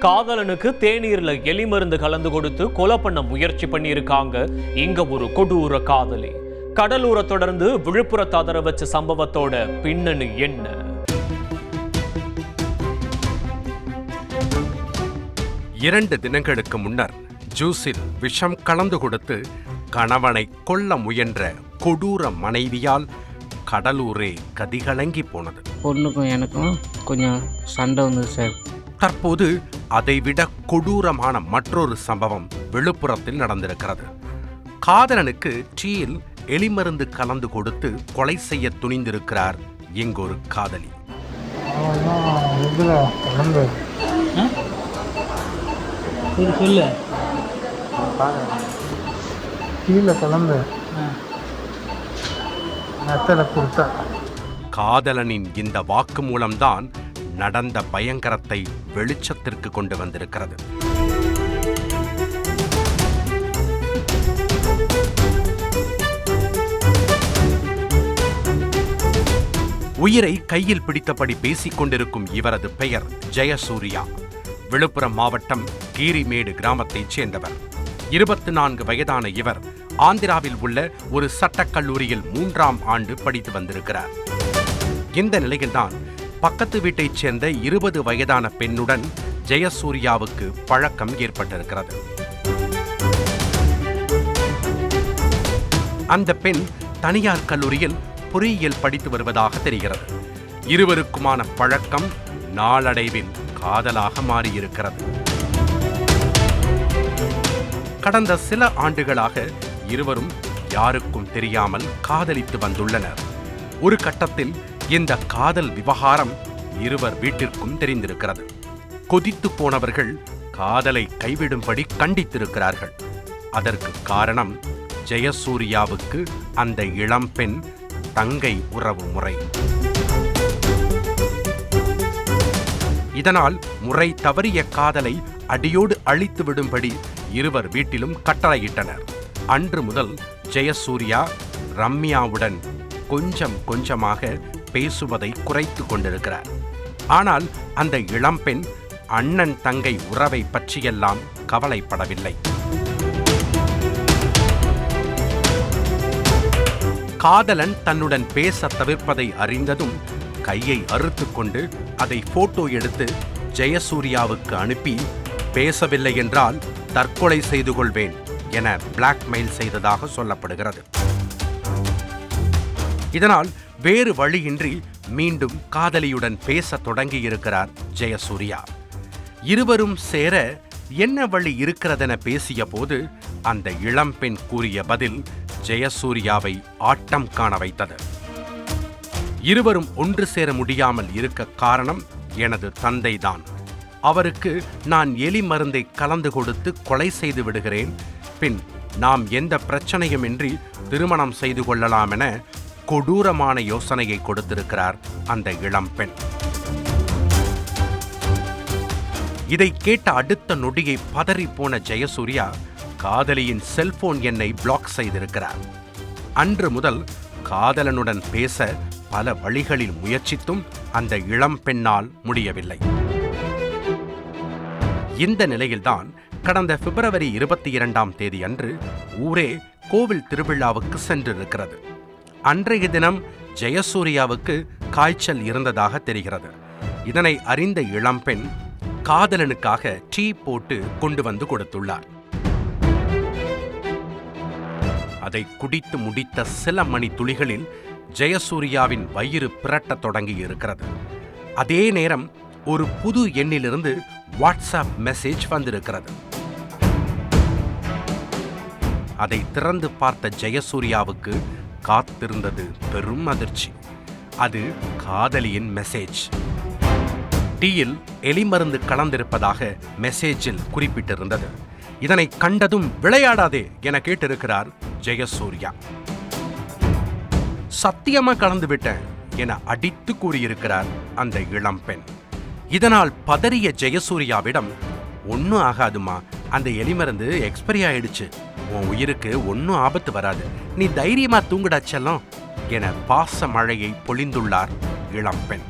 காதலனுக்கு தேநீர்ல எலி மருந்து கலந்து கொடுத்து கொலை பண்ண முயற்சி பண்ணியிருக்காங்க இங்க ஒரு கொடூர காதலி. கடலூரை தொடர்ந்து விழுப்புரத்தை அதர வச்ச சம்பவத்தோட பின்னணி என்ன? இரண்டு தினங்களுக்கு முன்னர் ஜூஸில் விஷம் கலந்து கொடுத்து கணவனை கொல்ல முயன்ற கொடூர மனைவியால் கடலூரே கதிகலங்கி போனது. பொண்ணுக்கும் எனக்கும் கொஞ்சம் சண்டை வந்தது சார். தற்போது அதைவிட கொடூரமான மற்றொரு சம்பவம் விழுப்புரத்தில் நடந்திருக்கிறது. காதலனுக்கு டீயில் எலிமருந்து கலந்து கொடுத்து கொலை செய்ய துணிந்திருக்கிறார் இங்கொரு காதலி. காதலனின் இந்த வாக்குமூலம்தான் நடந்த பயங்கரத்தை வெளிச்சத்திற்கு கொண்டு வந்திருக்கிறது. உயிரை கையில் பிடித்தபடி பேசிக் கொண்டிருக்கும் இவரது பெயர் ஜெயசூர்யா. விழுப்புரம் மாவட்டம் கீரிமேடு கிராமத்தைச் சேர்ந்தவர். 24 வயதான இவர் ஆந்திராவில் உள்ள ஒரு சட்டக்கல்லூரியில் 3ஆம் ஆண்டு படித்து வந்திருக்கிறார். இந்த நிலையில்தான் பக்கத்து வீட்டைச் சேர்ந்த 20 வயதான பெண்ணுடன் ஜெயசூர்யாவுக்கு பழக்கம் ஏற்பட்டிருக்கிறது. அந்த பெண் தனியார் கல்லூரியில் பொறியியல் படித்து வருவதாக தெரிகிறது. இருவருக்குமான பழக்கம் நாளடைவில் காதலாக மாறியிருக்கிறது. கடந்த சில ஆண்டுகளாக இருவரும் யாருக்கும் தெரியாமல் காதலித்து வந்துள்ளனர். ஒரு கட்டத்தில் இந்த காதல் விவகாரம் இருவர் வீட்டிற்கும் தெரிந்திருக்கிறது. கொதித்து போனவர்கள் காதலை கைவிடும்படி கண்டித்திருக்கிறார்கள். அதற்கு காரணம் ஜெயசூர்யாவுக்கு அந்த இளம்பெண் தங்கை உறவு முறை. இதனால் முறை தவறிய காதலை அடியோடு அழித்து விடும்படி இருவர் வீட்டிலும் கட்டளையிட்டனர். அன்று முதல் ஜெயசூர்யா ரம்யாவுடன் கொஞ்சம் கொஞ்சமாக பேசுவதை குறைத்து கொண்டிருக்கிறார். ஆனால் அந்த இளம்பெண் அண்ணன் தங்கை உறவை பற்றியெல்லாம் கவலைப்படவில்லை. காதலன் தன்னுடன் பேச தவிர்ப்பதை அறிந்ததும் கையை அறுத்துக்கொண்டு அதை போட்டோ எடுத்து ஜெயசூர்யாவுக்கு அனுப்பி, பேசவில்லை என்றால் தற்கொலை செய்து கொள்வேன் என பிளாக்மெயில் செய்ததாக சொல்லப்படுகிறது. இதனால் வேறு வழியின்றி மீண்டும் காதலியுடன் பேச தொடங்கியிருக்கிறார் ஜெயசூர்யா. இருவரும் சேர என்ன வழி இருக்கிறதென பேசிய போது அந்த இளம்பெண் கூறிய பதில் ஜெயசூர்யாவை ஆட்டம் காண வைத்தது. இருவரும் ஒன்று சேர முடியாமல் இருக்க காரணம் எனது தந்தைதான். அவருக்கு நான் எலி மருந்தை கலந்து கொடுத்து கொலை செய்து விடுகிறேன். பின் நாம் எந்த பிரச்சனையுமின்றி திருமணம் செய்து கொள்ளலாம் என கொடூரமான யோசனையை கொடுத்திருக்கிறார் அந்த இளம்பெண். இதை கேட்ட அடுத்த நொடியை பதறி போன ஜெயசூர்யா காதலியின் செல்போன் எண்ணை பிளாக் செய்திருக்கிறார். அன்று முதல் காதலனுடன் பேச பல வழிகளில் முயற்சித்தும் அந்த இளம்பெண்ணால் முடியவில்லை. இந்த நிலையில்தான் கடந்த பிப்ரவரி 22ஆம் தேதி அன்று ஊரே கோவில் திருவிழாவுக்கு சென்றிருக்கிறது. அன்றைய தினம் ஜெயசூர்யாவுக்கு காய்ச்சல் இருந்ததாக தெரிகிறது. இதனை அறிந்த இளம்பெண் காதலனுக்காக டீ போட்டு கொண்டு வந்து கொடுத்துள்ளார். அதை குடித்து முடித்த சில மணி துளிகளில் ஜெயசூர்யாவின் வயிறு பிரட்டத் தொடங்கி இருக்கிறது. அதே நேரம் ஒரு புது எண்ணிலிருந்து வாட்ஸ்அப் மெசேஜ் வந்திருக்கிறது. அதை திறந்து பார்த்த ஜெயசூர்யாவுக்கு காத்திருந்தது பெரும் அதிர்ச்சி. அது காதலியின் மெசேஜ். டீயில் எலிமருந்து கலந்திருப்பதாக மெசேஜில் குறிப்பிட்டிருந்தது. இதனை கண்டதும் விளையாடாதே என கேட்டிருக்கிறார் ஜெயசூர்யா. சத்தியமா கலந்து விட்டேன் என அடித்து கூறியிருக்கிறார் அந்த இளம்பெண். இதனால் பதறிய ஜெயசூர்யாவிடம், ஒன்னும் ஆகாதுமா, அந்த எலிமருந்து எக்ஸ்பைரி ஆயிடுச்சு, உன் உயிருக்கு ஒன்னும் ஆபத்து வராது, நீ தைரியமா தூங்குடா செல்லம் என பாச மழையை பொழிந்துள்ளார் இளம்பெண்.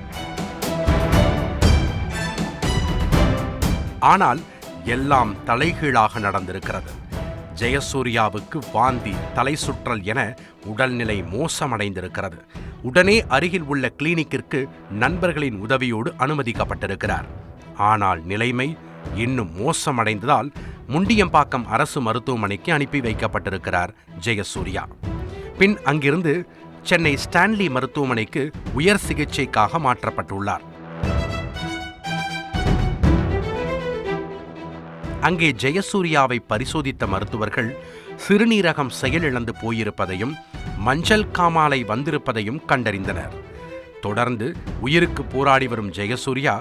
ஆனால் எல்லாம் தலைகீழாக நடந்திருக்கிறது. ஜெயசூர்யாவுக்கு வாந்தி, தலை சுற்றல் என உடல்நிலை மோசமடைந்திருக்கிறது. உடனே அருகில் உள்ள கிளினிக்கிற்கு நண்பர்களின் உதவியோடு அனுமதிக்கப்பட்டிருக்கிறார். ஆனால் நிலைமை இன்னும் மோசமடைந்ததால் முண்டியம்பாக்கம் அரசு மருத்துவமனைக்கு அனுப்பி வைக்கப்பட்டிருக்கிறார் ஜெயசூர்யா. பின் அங்கிருந்து சென்னை ஸ்டான்லி மருத்துவமனைக்கு உயர் சிகிச்சைக்காக மாற்றப்பட்டுள்ளார். அங்கே ஜெயசூர்யாவை பரிசோதித்த மருத்துவர்கள் சிறுநீரகம் செயலிழந்து போயிருப்பதையும் மஞ்சள் காமாலை வந்திருப்பதையும் கண்டறிந்தனர். தொடர்ந்து உயிருக்கு போராடி வரும் ஜெயசூர்யா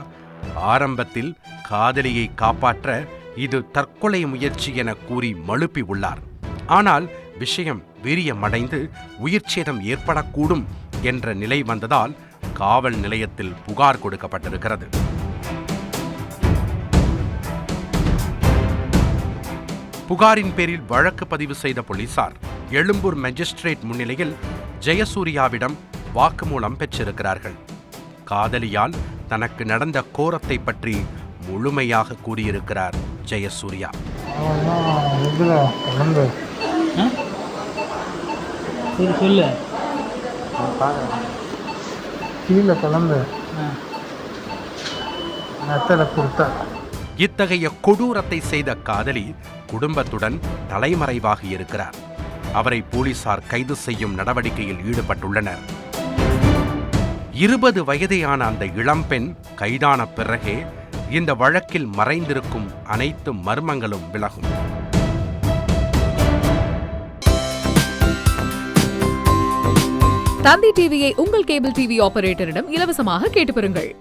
ஆரம்பத்தில் காதலியை காப்பாற்ற இது தற்கொலை முயற்சி என கூறி மழுப்பி உள்ளார். ஆனால் விஷயம் வீரியமடைந்து உயிர்ச்சேதம் ஏற்படக்கூடும் என்ற நிலை வந்ததால் காவல் நிலையத்தில் புகார் கொடுக்கப்பட்டிருக்கிறது. புகாரின் பேரில் வழக்கு பதிவு செய்த போலீசார் எழும்பூர் மேஜிஸ்ட்ரேட் முன்னிலையில் ஜெயசூர்யாவிடம் வாக்குமூலம் பெற்றிருக்கிறார்கள். காதலியால் தனக்கு நடந்த கோரத்தை பற்றி முழுமையாக கூறியிருக்கிறார் ஜெயசூர்யா. இத்தகைய கொடூரத்தை செய்த காதலி குடும்பத்துடன் தலைமறைவாக இருக்கிறார். அவரை போலீசார் கைது செய்யும் நடவடிக்கையில் ஈடுபட்டுள்ளனர். 20 வயதேயான அந்த இளம்பெண் கைதான பிறகே இந்த வழக்கில் மறைந்திருக்கும் அனைத்து மர்மங்களும் விலகும். தந்தி டிவியை உங்கள் கேபிள் டிவி ஆபரேட்டரிடம் இலவசமாக கேட்டு பெறுங்கள்.